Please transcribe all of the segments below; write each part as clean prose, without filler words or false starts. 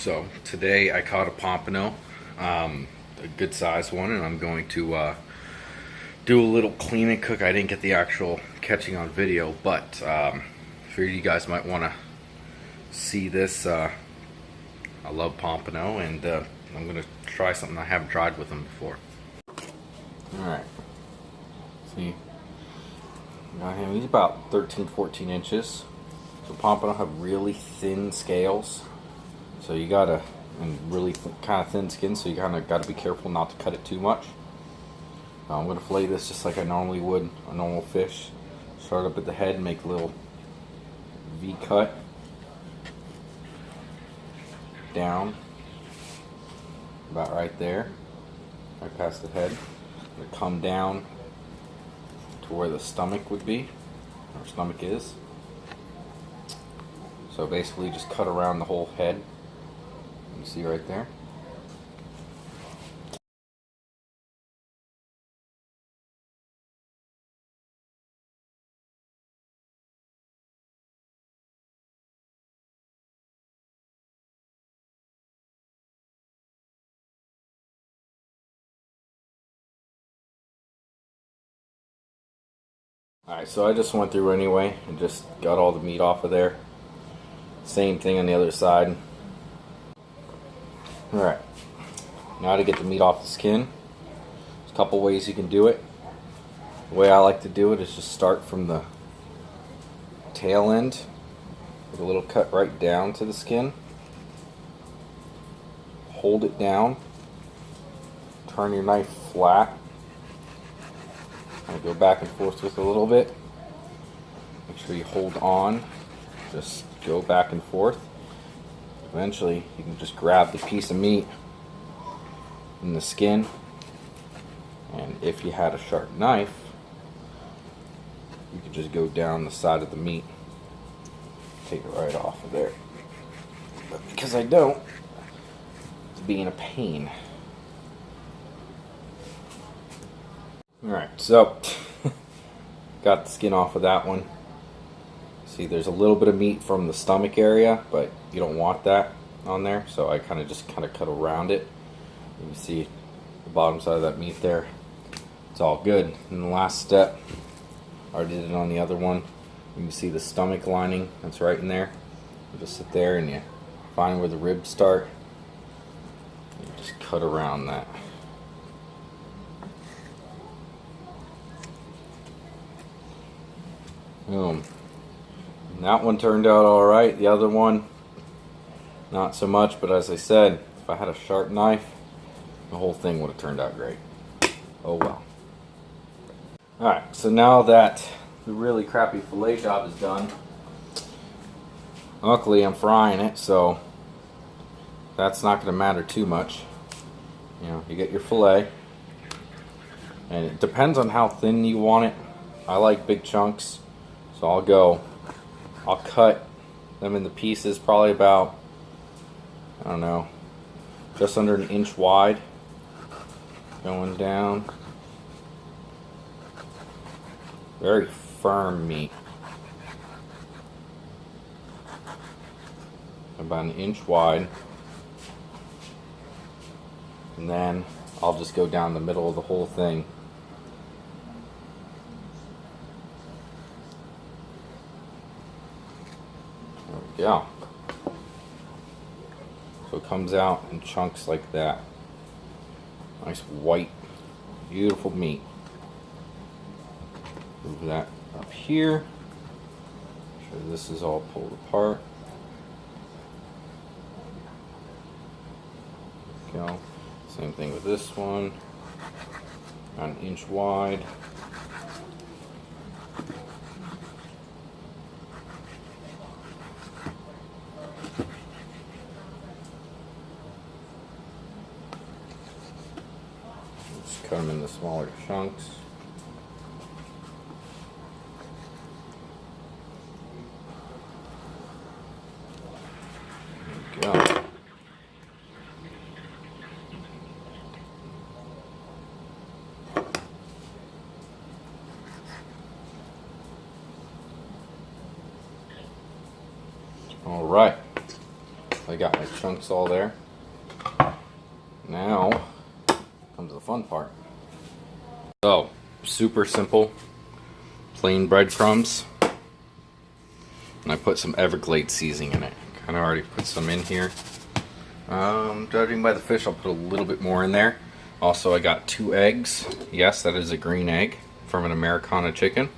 So today I caught a pompano, a good sized one, and I'm going to do a little clean and cook. I didn't get the actual catching on video, but figured you guys might want to see this. I love pompano, and I'm going to try something I haven't tried with them before. Alright, see, got him. He's about 13-14 inches. So pompano have really thin scales. So you gotta, and really kind of thin skin, so you kind of gotta be careful not to cut it too much. I'm gonna fillet this just like I normally would a normal fish. Start up at the head, make a little V cut down, about right there, right past the head. I'm gonna come down to where the stomach would be, or stomach is. So basically, just cut around the whole head. You see right there. Alright, so I just went through anyway and just got all the meat off of there. Same thing on the other side. Alright, now to get the meat off the skin. There's a couple ways you can do it. The way I like to do it is just start from the tail end with a little cut right down to the skin. Hold it down. Turn your knife flat. And go back and forth with a little bit. Make sure you hold on. Just go back and forth. Eventually, you can just grab the piece of meat in the skin. And if you had a sharp knife, you could just go down the side of the meat. Take it right off of there. But because I don't, it's being a pain. Alright, so got the skin off of that one. See, there's a little bit of meat from the stomach area, but you don't want that on there, so I just cut around it. You can see the bottom side of that meat there. It's all good. And the last step, I already did it on the other one. You can see the stomach lining that's right in there. You just sit there and you find where the ribs start. You just cut around that. Boom. And that one turned out alright. The other one, not so much, but as I said, if I had a sharp knife, the whole thing would have turned out great. Oh well. Alright, so now that the really crappy fillet job is done, luckily I'm frying it, so that's not going to matter too much. You know, you get your fillet, and it depends on how thin you want it. I like big chunks, so I'll cut them into pieces probably about, I don't know, just under an inch wide, going down. Very firm meat. About an inch wide. And then I'll just go down the middle of the whole thing. There we go. So it comes out in chunks like that. Nice white, beautiful meat. Move that up here. Make sure this is all pulled apart. Go. Same thing with this one. About an inch wide. Just cut them into smaller chunks. There we go. Alright, like I got my chunks all there. Now comes the fun part. So, super simple, plain breadcrumbs. And I put some Everglades seasoning in it. Kind of already put some in here. Judging by the fish, I'll put a little bit more in there. Also, I got 2 eggs. Yes, that is a green egg from an Americana chicken.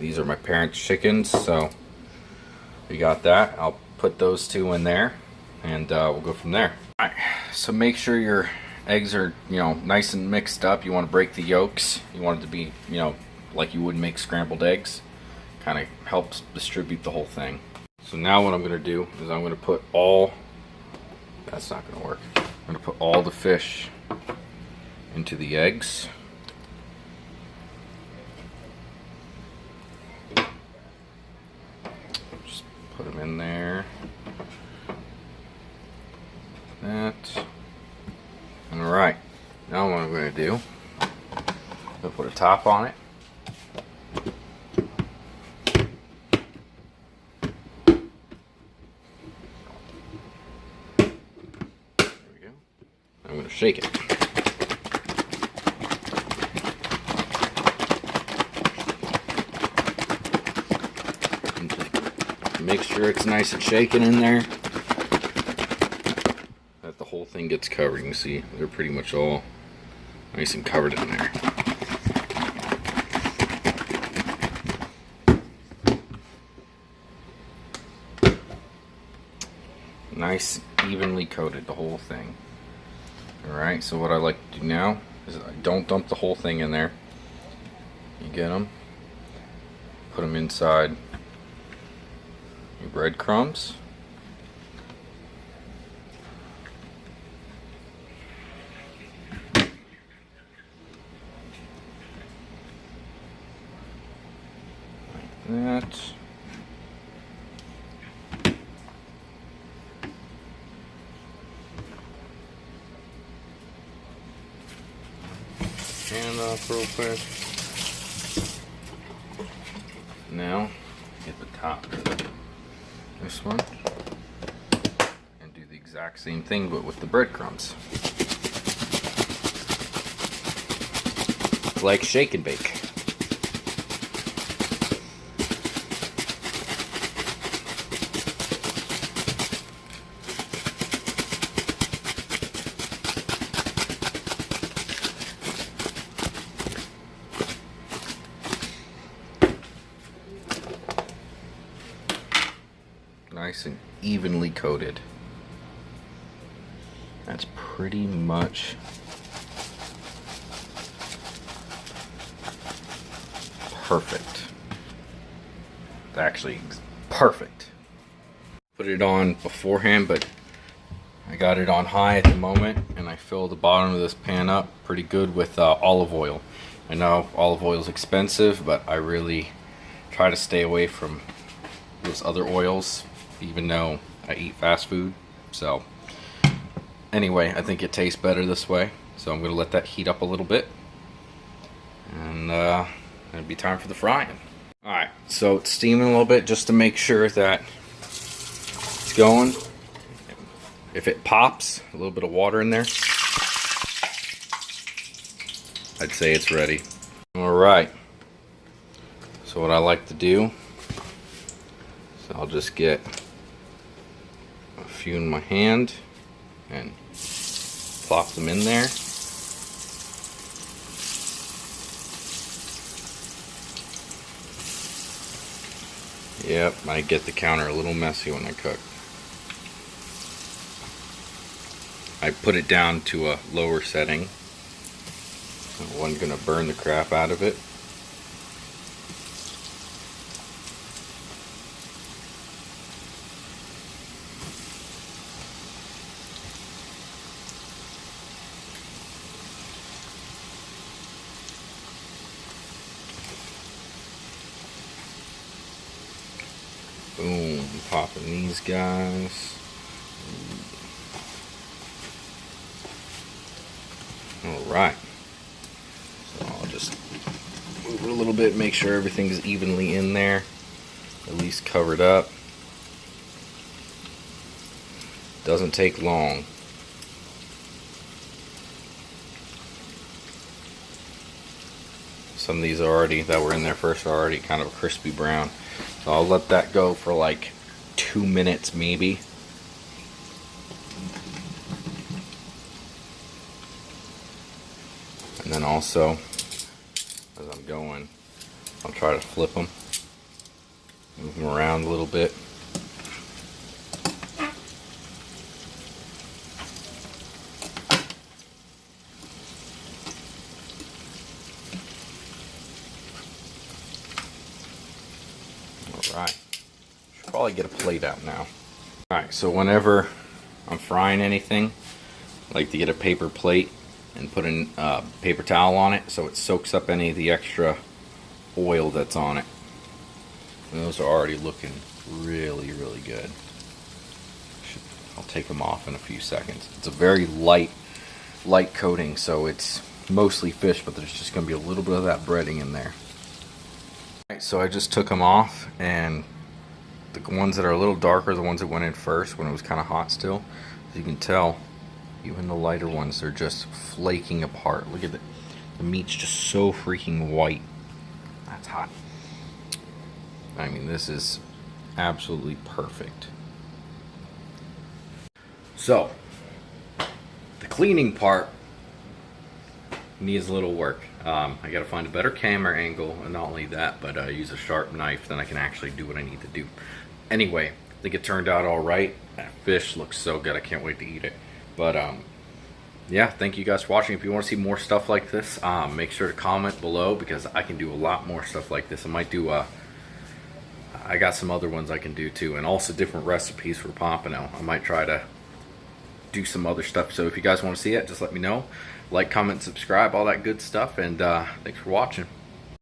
These are my parents' chickens, so we got that. I'll put those 2 in there, and we'll go from there. All right, so make sure your eggs are, nice and mixed up. You want to break the yolks. You want it to be, like you would make scrambled eggs. Kind of helps distribute the whole thing. So now what I'm going to do is I'm going to put all, that's not going to work. I'm going to put all the fish into the eggs. Just put them in there. That. Alright, now what I'm going to do, I'm going to put a top on it. I'm going to shake it. And just make sure it's nice and shaken in there. That the whole thing gets covered. You can see they're pretty much all nice and covered in there. Nice, evenly coated, the whole thing. Alright, so what I like to do now is I don't dump the whole thing in there. You get them, put them inside your breadcrumbs. Like that. Hand off real quick. Now, get the top of this one and do the exact same thing but with the breadcrumbs. Like shake and bake. Nice and evenly coated. That's pretty much perfect. Actually, perfect. Put it on beforehand, but I got it on high at the moment, and I fill the bottom of this pan up pretty good with olive oil. I know olive oil is expensive, but I really try to stay away from those other oils, even though I eat fast food. So anyway, I think it tastes better this way, so I'm going to let that heat up a little bit, and it'll be time for the frying. Alright, so it's steaming a little bit just to make sure that it's going. If it pops, a little bit of water in there, I'd say it's ready. Alright, so what I like to do is I'll just get a few in my hand and plop them in there. Yep, I get the counter a little messy when I cook. I put it down to a lower setting. I wasn't gonna burn the crap out of it. Boom, popping these guys. Alright. So I'll just move it a little bit, make sure everything's evenly in there, at least covered up. Doesn't take long. Some of these that were in there first are already kind of a crispy brown. So I'll let that go for like 2 minutes maybe. And then also, as I'm going, I'll try to flip them. Move them around a little bit. Alright, should probably get a plate out now. Alright, so whenever I'm frying anything, I like to get a paper plate and put a paper towel on it so it soaks up any of the extra oil that's on it. And those are already looking really, really good. I'll take them off in a few seconds. It's a very light coating, so it's mostly fish, but there's just going to be a little bit of that breading in there. Alright, so I just took them off, and the ones that are a little darker are the ones that went in first when it was kind of hot still. As you can tell, even the lighter ones, they're just flaking apart. Look at it. The meat's just so freaking white. That's hot. I mean, this is absolutely perfect. So, the cleaning part needs a little work. I gotta find a better camera angle, and not only that, but use a sharp knife, then I can actually do what I need to do. Anyway, I think it turned out alright. That fish looks so good, I can't wait to eat it. But yeah, thank you guys for watching. If you want to see more stuff like this, make sure to comment below, because I can do a lot more stuff like this. I might do I got some other ones I can do too, and also different recipes for Pompano. I might try to do some other stuff. So if you guys want to see it, just let me know. Like, comment, subscribe, all that good stuff, and thanks for watching.